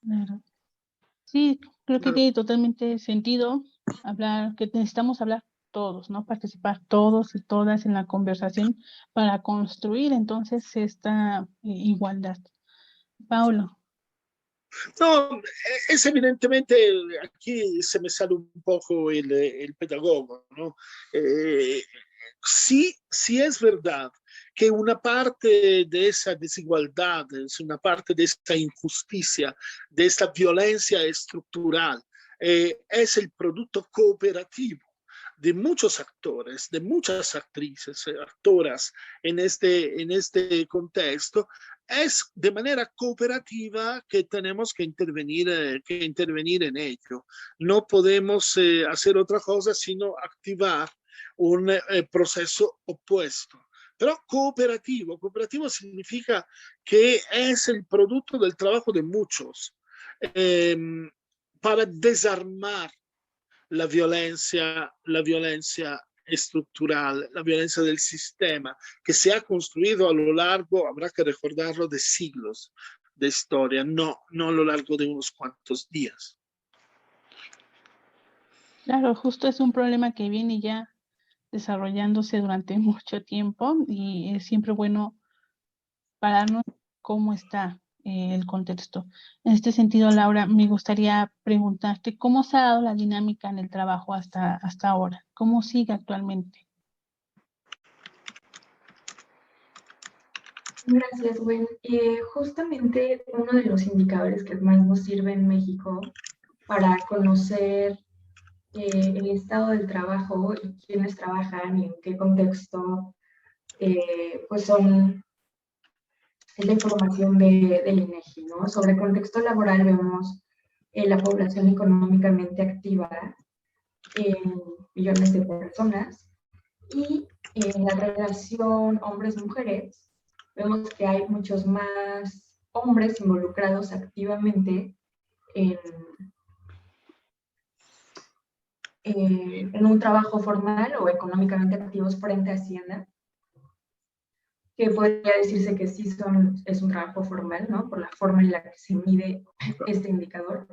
Claro. Sí, creo que Claro. tiene totalmente sentido hablar, que necesitamos hablar todos, ¿no? Participar todos y todas en la conversación para construir entonces esta igualdad. Paulo. No, es evidentemente, aquí se me sale un poco el pedagogo, ¿no? Eh, sí, sí es verdad que una parte de esa desigualdad, es una parte de esa injusticia, de esta violencia estructural, es el producto cooperativo de muchos actores, de muchas actrices, actoras en este contexto. Es de manera cooperativa que tenemos que intervenir en ello. No podemos hacer otra cosa sino activar un proceso opuesto. Pero cooperativo, cooperativo significa que es el producto del trabajo de muchos eh, para desarmar la violencia estructural, la violencia del sistema, que se ha construido a lo largo, habrá que recordarlo, de siglos de historia, no a lo largo de unos cuantos días. Claro, justo es un problema que viene ya desarrollándose durante mucho tiempo y es siempre bueno pararnos cómo está el contexto. En este sentido, Laura, me gustaría preguntarte cómo se ha dado la dinámica en el trabajo hasta ahora, cómo sigue actualmente. Gracias, Gwen. Justamente uno de los indicadores que más nos sirve en México para conocer el estado del trabajo y quiénes trabajan y en qué contexto, pues es la información del INEGI, ¿no? Sobre contexto laboral vemos la población económicamente activa en millones de personas y en la relación hombres-mujeres vemos que hay muchos más hombres involucrados activamente en un trabajo formal o económicamente activos frente a Hacienda, que podría decirse que sí es un trabajo formal, ¿no? Por la forma en la que se mide este indicador.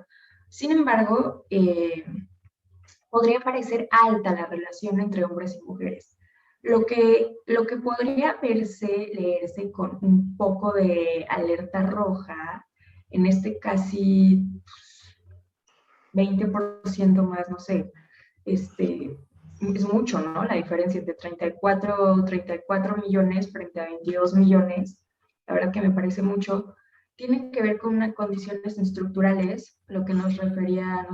Sin embargo, podría parecer alta la relación entre hombres y mujeres. Lo que podría leerse con un poco de alerta roja, en este casi 20% más, no sé, es mucho, ¿no? La diferencia entre 34 millones frente a 22 millones, la verdad que me parece mucho, tiene que ver con unas condiciones estructurales, lo que nos refería,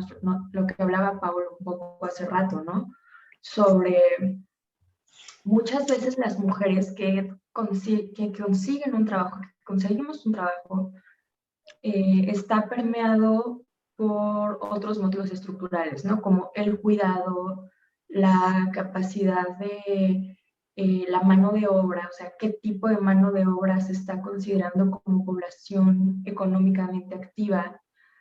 lo que hablaba Pablo un poco hace rato, ¿no? Sobre muchas veces las mujeres que consiguen un trabajo, que conseguimos un trabajo, está permeado por otros motivos estructurales, ¿no? Como el cuidado, la capacidad de la mano de obra, o sea, qué tipo de mano de obra se está considerando como población económicamente activa,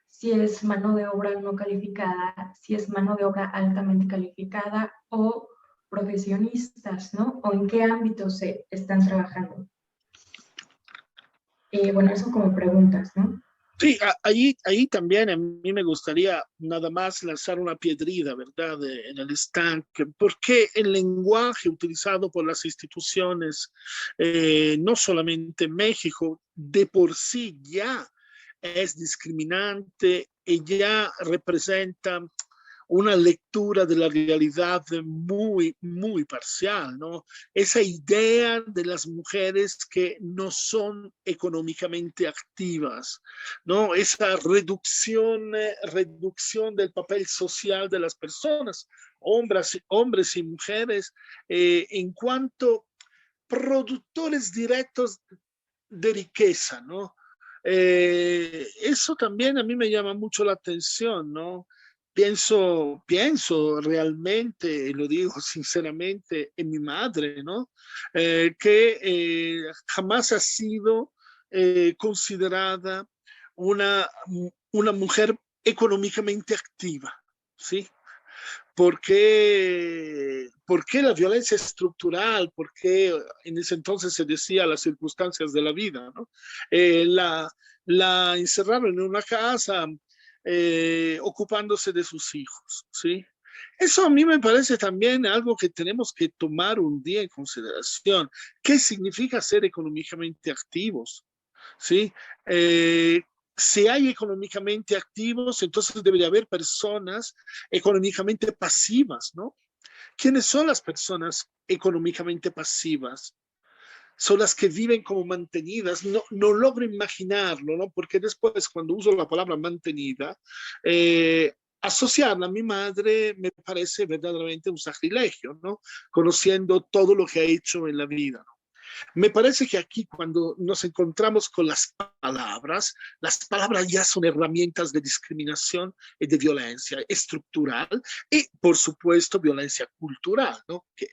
si es mano de obra no calificada, si es mano de obra altamente calificada o profesionistas, ¿no? O en qué ámbitos se están trabajando. Bueno, eso como preguntas, ¿no? Sí, ahí también a mí me gustaría nada más lanzar una piedrita, ¿verdad?, en el estanque, porque el lenguaje utilizado por las instituciones, no solamente en México, de por sí ya es discriminante y ya representa una lectura de la realidad muy, muy parcial, ¿no? Esa idea de las mujeres que no son económicamente activas, ¿no? Esa reducción del papel social de las personas, hombres y mujeres, en cuanto productores directos de riqueza, ¿no? Eso también a mí me llama mucho la atención, ¿no? Pienso realmente, lo digo sinceramente, en mi madre, ¿no? Que jamás ha sido considerada una, una mujer económicamente activa, ¿sí? por qué la violencia estructural? ¿Por qué en ese entonces se decía las circunstancias de la vida, ¿no? La encerraron en una casa ocupándose de sus hijos, ¿sí? Eso a mí me parece también algo que tenemos que tomar un día en consideración. ¿Qué significa ser económicamente activos? ¿Sí? Si hay económicamente activos, entonces debería haber personas económicamente pasivas, ¿no? ¿Quiénes son las personas económicamente pasivas? Son las que viven como mantenidas. No, no logro imaginarlo, ¿no? Porque después, cuando uso la palabra mantenida, asociarla a mi madre me parece verdaderamente un sacrilegio, ¿no? Conociendo todo lo que ha hecho en la vida, ¿no? Me parece que aquí cuando nos encontramos con las palabras ya son herramientas de discriminación y de violencia estructural y, por supuesto, violencia cultural, ¿no? Que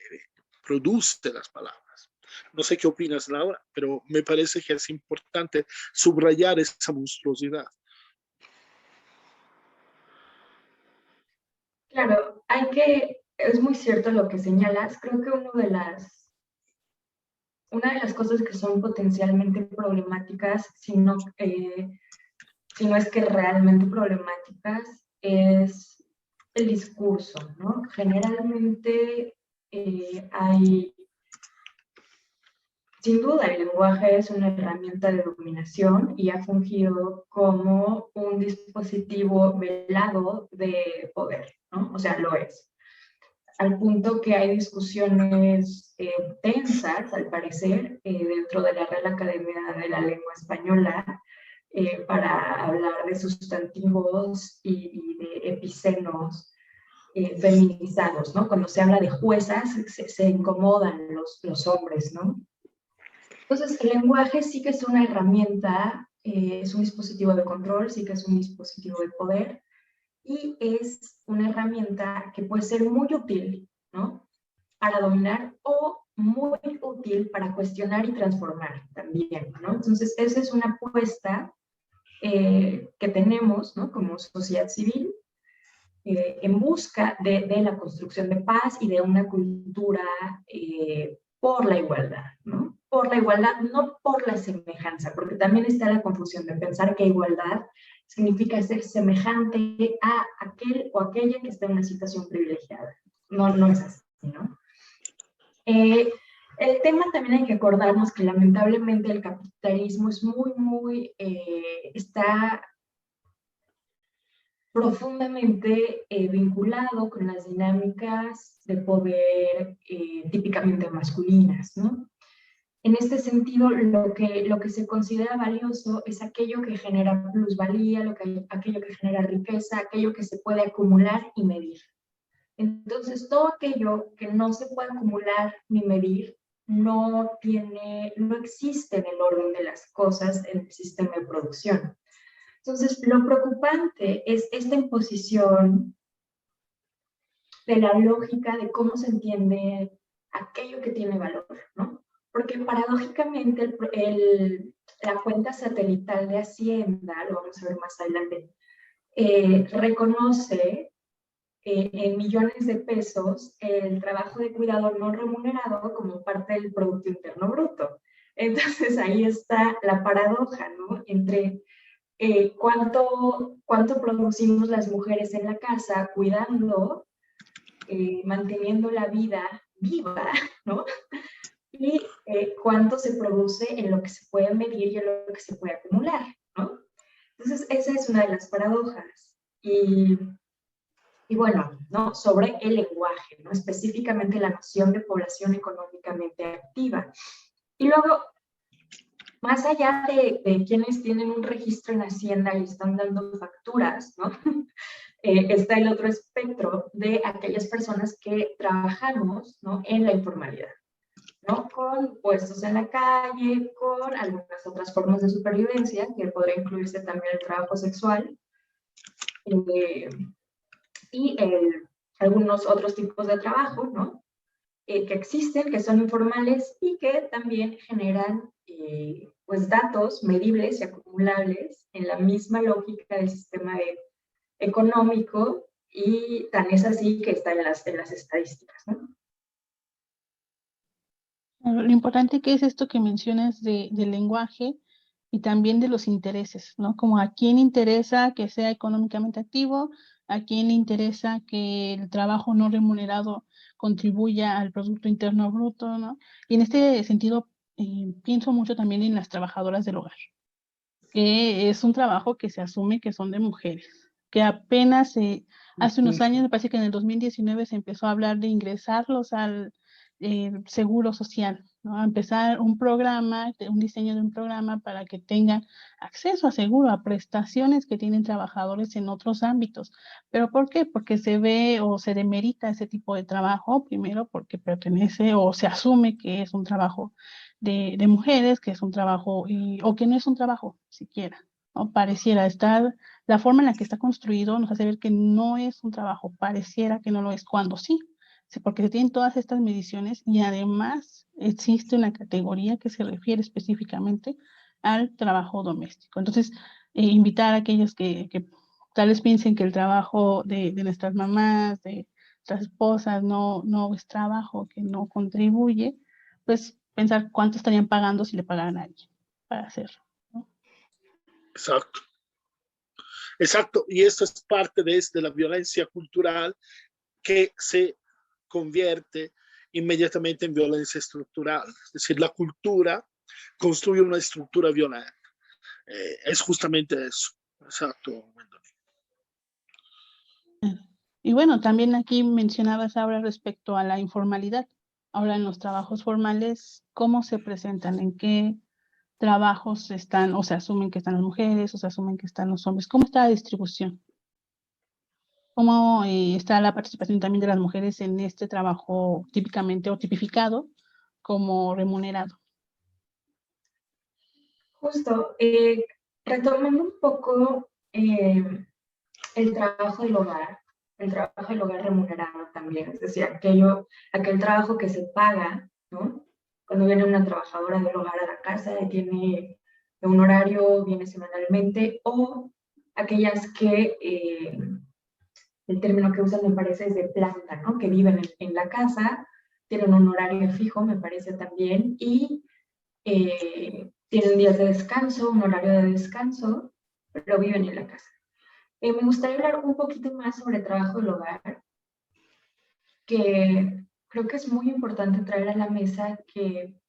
produce las palabras. No sé qué opinas, Laura, pero me parece que es importante subrayar esa monstruosidad. Claro, es muy cierto lo que señalas. Creo que una de las cosas que son potencialmente problemáticas, si no es que realmente problemáticas, es el discurso, ¿no? Generalmente sin duda, el lenguaje es una herramienta de dominación y ha fungido como un dispositivo velado de poder, ¿no? O sea, lo es. Al punto que hay discusiones tensas, al parecer, dentro de la Real Academia de la Lengua Española, para hablar de sustantivos y de epicenos feminizados, ¿no? Cuando se habla de juezas, se incomodan los hombres, ¿no? Entonces, el lenguaje sí que es una herramienta, es un dispositivo de control, sí que es un dispositivo de poder, y es una herramienta que puede ser muy útil, ¿no? Para dominar o muy útil para cuestionar y transformar también, ¿no? Entonces, esa es una apuesta que tenemos, ¿no? Como sociedad civil, en busca de la construcción de paz y de una cultura por la igualdad, ¿no? Por la igualdad, no por la semejanza, porque también está la confusión de pensar que igualdad significa ser semejante a aquel o aquella que está en una situación privilegiada. No, no es así, ¿no? El tema también hay que acordarnos que lamentablemente el capitalismo es está profundamente vinculado con las dinámicas de poder típicamente masculinas, ¿no? En este sentido, lo que se considera valioso es aquello que genera plusvalía, aquello que genera riqueza, aquello que se puede acumular y medir. Entonces, todo aquello que no se puede acumular ni medir no existe en el orden de las cosas en el sistema de producción. Entonces, lo preocupante es esta imposición de la lógica de cómo se entiende aquello que tiene valor, ¿no? Porque paradójicamente la cuenta satelital de Hacienda, lo vamos a ver más adelante, reconoce en millones de pesos el trabajo de cuidador no remunerado como parte del Producto Interno Bruto. Entonces ahí está la paradoja, ¿no? Entre cuánto producimos las mujeres en la casa cuidando, manteniendo la vida viva, ¿no? Y cuánto se produce en lo que se puede medir y en lo que se puede acumular, ¿no? Entonces, esa es una de las paradojas. Y bueno, ¿no? Sobre el lenguaje, ¿no? Específicamente la noción de población económicamente activa. Y luego, más allá de quienes tienen un registro en Hacienda y están dando facturas, ¿no? Está el otro espectro de aquellas personas que trabajamos, ¿no? En la informalidad, ¿no? Con puestos en la calle, con algunas otras formas de supervivencia, que podría incluirse también el trabajo sexual, y algunos otros tipos de trabajo, ¿no? Que existen, que son informales y que también generan pues datos medibles y acumulables en la misma lógica del sistema económico y tan es así que está en las estadísticas, ¿no? Lo importante que es esto que mencionas del lenguaje y también de los intereses, ¿no? Como a quién interesa que sea económicamente activo, a quién le interesa que el trabajo no remunerado contribuya al Producto Interno Bruto, ¿no? Y en este sentido, pienso mucho también en las trabajadoras del hogar, que es un trabajo que se asume que son de mujeres, que apenas hace unos años, me parece que en el 2019 se empezó a hablar de ingresarlos al seguro social, ¿no? A empezar un programa, un diseño de un programa para que tengan acceso a seguro, a prestaciones que tienen trabajadores en otros ámbitos. ¿Pero por qué? Porque se ve o se demerita ese tipo de trabajo, primero porque pertenece o se asume que es un trabajo de mujeres, que es un trabajo, o que no es un trabajo siquiera, ¿no? Pareciera estar, la forma en la que está construido nos hace ver que no es un trabajo, pareciera que no lo es, cuando sí, porque se tienen todas estas mediciones y además existe una categoría que se refiere específicamente al trabajo doméstico. Entonces, invitar a aquellos que tal vez piensen que el trabajo de nuestras mamás, de nuestras esposas, no es trabajo, que no contribuye, pues pensar cuánto estarían pagando si le pagaran a alguien para hacerlo, ¿no? Exacto, exacto. Y esto es parte de la violencia cultural que se convierte inmediatamente en violencia estructural. Es decir, la cultura construye una estructura violenta. Es justamente eso. Exacto. Y bueno, también aquí mencionabas ahora respecto a la informalidad. Ahora en los trabajos formales, ¿cómo se presentan? ¿En qué trabajos están, o se asumen que están las mujeres, o se asumen que están los hombres? ¿Cómo está la distribución? ¿Cómo está la participación también de las mujeres en este trabajo típicamente o tipificado como remunerado? Justo, retomando un poco el trabajo del hogar, el trabajo del hogar remunerado también, es decir, aquel trabajo que se paga, ¿no? Cuando viene una trabajadora del hogar a la casa y tiene un horario, viene semanalmente, o aquellas que, el término que usan me parece es de planta, ¿no? Que viven en la casa, tienen un horario fijo, me parece también, y tienen días de descanso, un horario de descanso, pero viven en la casa. Me gustaría hablar un poquito más sobre el trabajo del hogar, que creo que es muy importante traer a la mesa que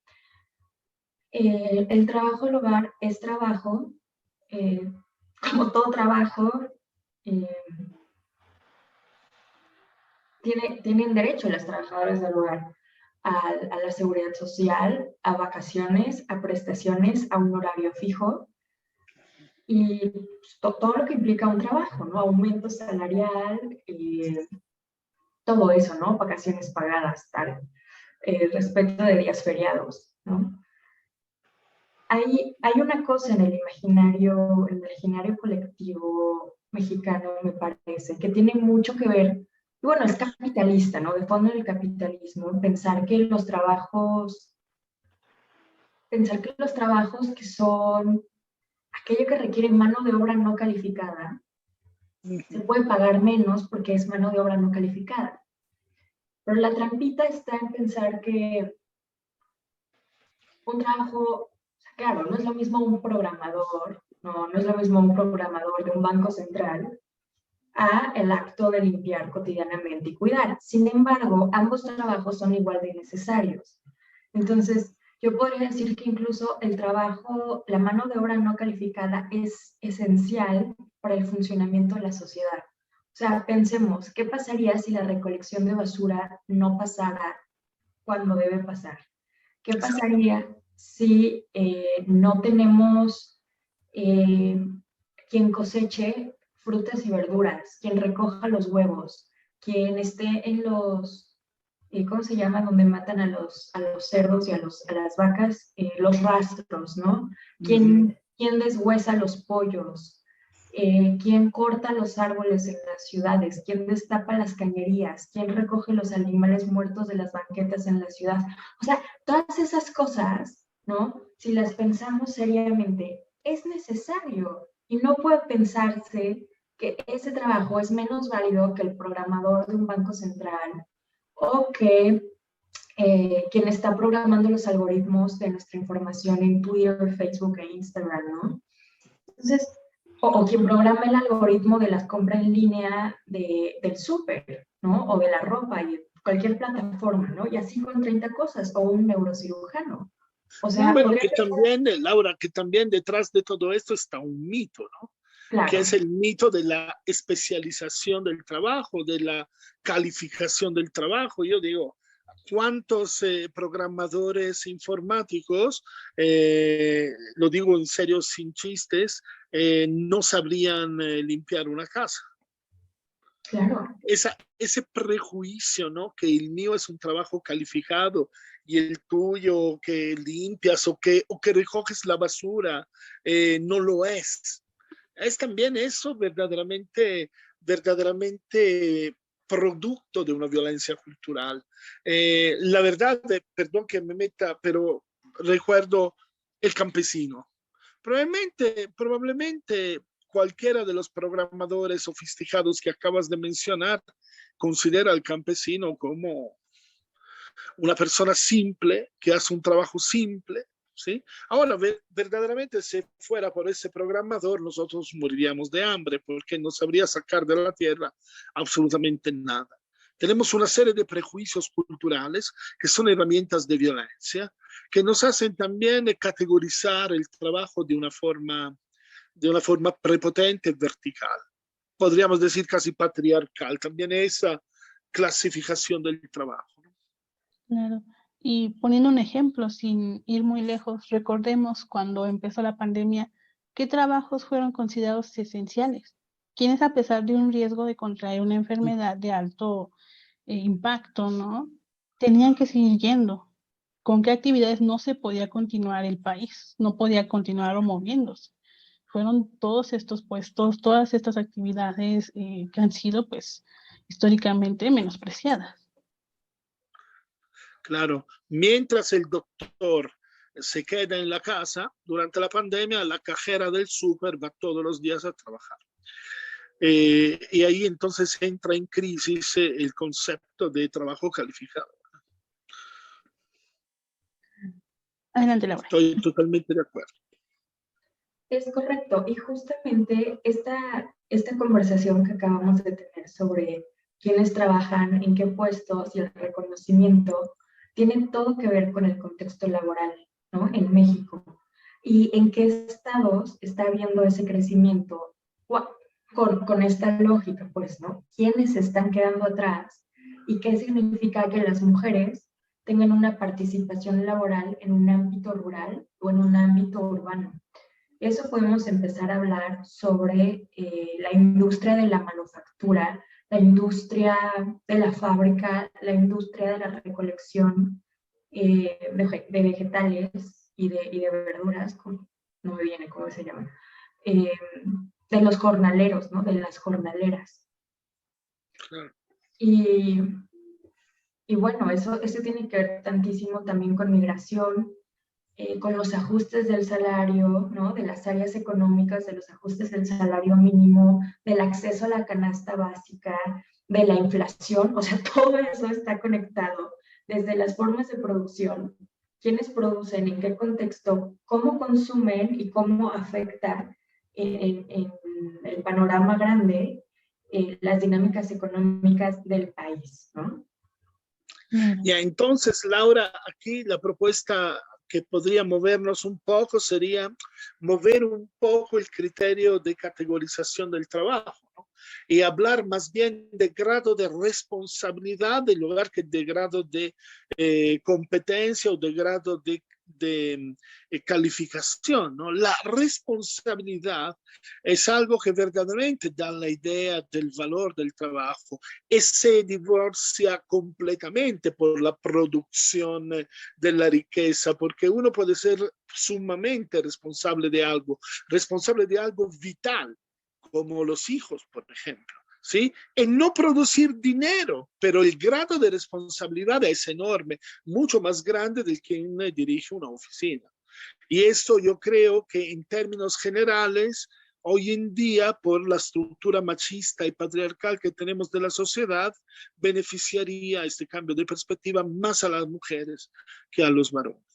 el trabajo del hogar es trabajo, eh, como todo trabajo, eh, tienen derecho las trabajadoras del hogar a la seguridad social, a vacaciones, a prestaciones, a un horario fijo y todo lo que implica un trabajo, ¿no? Aumento salarial, todo eso, ¿no? Vacaciones pagadas, tal, respeto de días feriados, ¿no? Hay una cosa en el imaginario colectivo mexicano, me parece, que tiene mucho que ver, y bueno, es capitalista, ¿no? De fondo del capitalismo, pensar que los trabajos que son aquello que requiere mano de obra no calificada, se puede pagar menos porque es mano de obra no calificada. Pero la trampita está en pensar que un trabajo, claro, no es lo mismo un programador, no es lo mismo un programador de un banco central a el acto de limpiar cotidianamente y cuidar. Sin embargo, ambos trabajos son igual de necesarios. Entonces, yo podría decir que incluso el trabajo, la mano de obra no calificada es esencial para el funcionamiento de la sociedad. O sea, pensemos, ¿qué pasaría si la recolección de basura no pasara cuando debe pasar? ¿Qué pasaría si no tenemos quien coseche frutas y verduras, quien recoja los huevos, quien esté en los, ¿cómo se llama? Donde matan a los cerdos y a las vacas, los rastros, ¿no? ¿Quién deshuesa los pollos? ¿Quién corta los árboles en las ciudades? ¿Quién destapa las cañerías? ¿Quién recoge los animales muertos de las banquetas en la ciudad? O sea, todas esas cosas, ¿no? Si las pensamos seriamente, es necesario y no puede pensarse que ese trabajo es menos válido que el programador de un banco central o que quien está programando los algoritmos de nuestra información en Twitter, Facebook e Instagram, ¿no? Entonces, o quien programa el algoritmo de la compra en línea del súper, ¿no? O de la ropa y cualquier plataforma, ¿no? Y así con 30 cosas, o un neurocirujano. O sea, bueno, que también, Laura, que también detrás de todo esto está un mito, ¿no? claro. Que es el mito de la especialización del trabajo, de la calificación del trabajo. Yo digo, ¿cuántos programadores informáticos, lo digo en serio, sin chistes, no sabrían limpiar una casa? Claro. Ese prejuicio, ¿no? Que el mío es un trabajo calificado y el tuyo que limpias o que recoges la basura no lo es. Es también eso verdaderamente producto de una violencia cultural. La verdad, perdón que me meta, pero recuerdo el campesino. Probablemente cualquiera de los programadores sofisticados que acabas de mencionar considera al campesino como una persona simple que hace un trabajo simple, ¿sí? Ahora, verdaderamente, si fuera por ese programador, nosotros moriríamos de hambre porque no sabría sacar de la tierra absolutamente nada. Tenemos una serie de prejuicios culturales que son herramientas de violencia, que nos hacen también categorizar el trabajo de una forma prepotente, vertical. Podríamos decir casi patriarcal, también esa clasificación del trabajo. Claro. Y poniendo un ejemplo, sin ir muy lejos, recordemos cuando empezó la pandemia, ¿qué trabajos fueron considerados esenciales? Quienes, a pesar de un riesgo de contraer una enfermedad de alto impacto, ¿no? Tenían que seguir yendo. ¿Con qué actividades no se podía continuar el país? No podía continuar o moviéndose. Fueron todos estos puestos, todas estas actividades que han sido, pues, históricamente menospreciadas. Claro, mientras el doctor se queda en la casa, durante la pandemia, la cajera del súper va todos los días a trabajar. Y ahí entonces entra en crisis el concepto de trabajo calificado. Adelante, Laura. Estoy totalmente de acuerdo. Es correcto, y justamente esta conversación que acabamos de tener sobre quiénes trabajan, en qué puestos y el reconocimiento, tiene todo que ver con el contexto laboral, ¿no? En México. Y en qué estados está habiendo ese crecimiento con esta lógica, pues, ¿no? ¿Quiénes se están quedando atrás? ¿Y qué significa que las mujeres tengan una participación laboral en un ámbito rural o en un ámbito urbano? Eso podemos empezar a hablar sobre la industria de la manufactura, la industria de la fábrica, la industria de la recolección de vegetales y de verduras, no me viene cómo se llama, de los jornaleros, ¿no? De las jornaleras. Y bueno, eso tiene que ver tantísimo también con migración, con los ajustes del salario, ¿no? De las áreas económicas, de los ajustes del salario mínimo, del acceso a la canasta básica, de la inflación, o sea, todo eso está conectado desde las formas de producción, quiénes producen, en qué contexto, cómo consumen y cómo afecta en el panorama grande las dinámicas económicas del país, ¿no? Ya, entonces, Laura, aquí la propuesta que podría movernos un poco sería mover un poco el criterio de categorización del trabajo, ¿no? Y hablar más bien de grado de responsabilidad en lugar que de grado de competencia o de grado de calificación, ¿no? La responsabilidad es algo que verdaderamente da la idea del valor del trabajo y se divorcia completamente por la producción de la riqueza, porque uno puede ser sumamente responsable de algo vital, como los hijos, por ejemplo. ¿Sí? En no producir dinero, pero el grado de responsabilidad es enorme, mucho más grande del quien dirige una oficina. Y esto yo creo que en términos generales, hoy en día, por la estructura machista y patriarcal que tenemos de la sociedad, beneficiaría este cambio de perspectiva más a las mujeres que a los varones.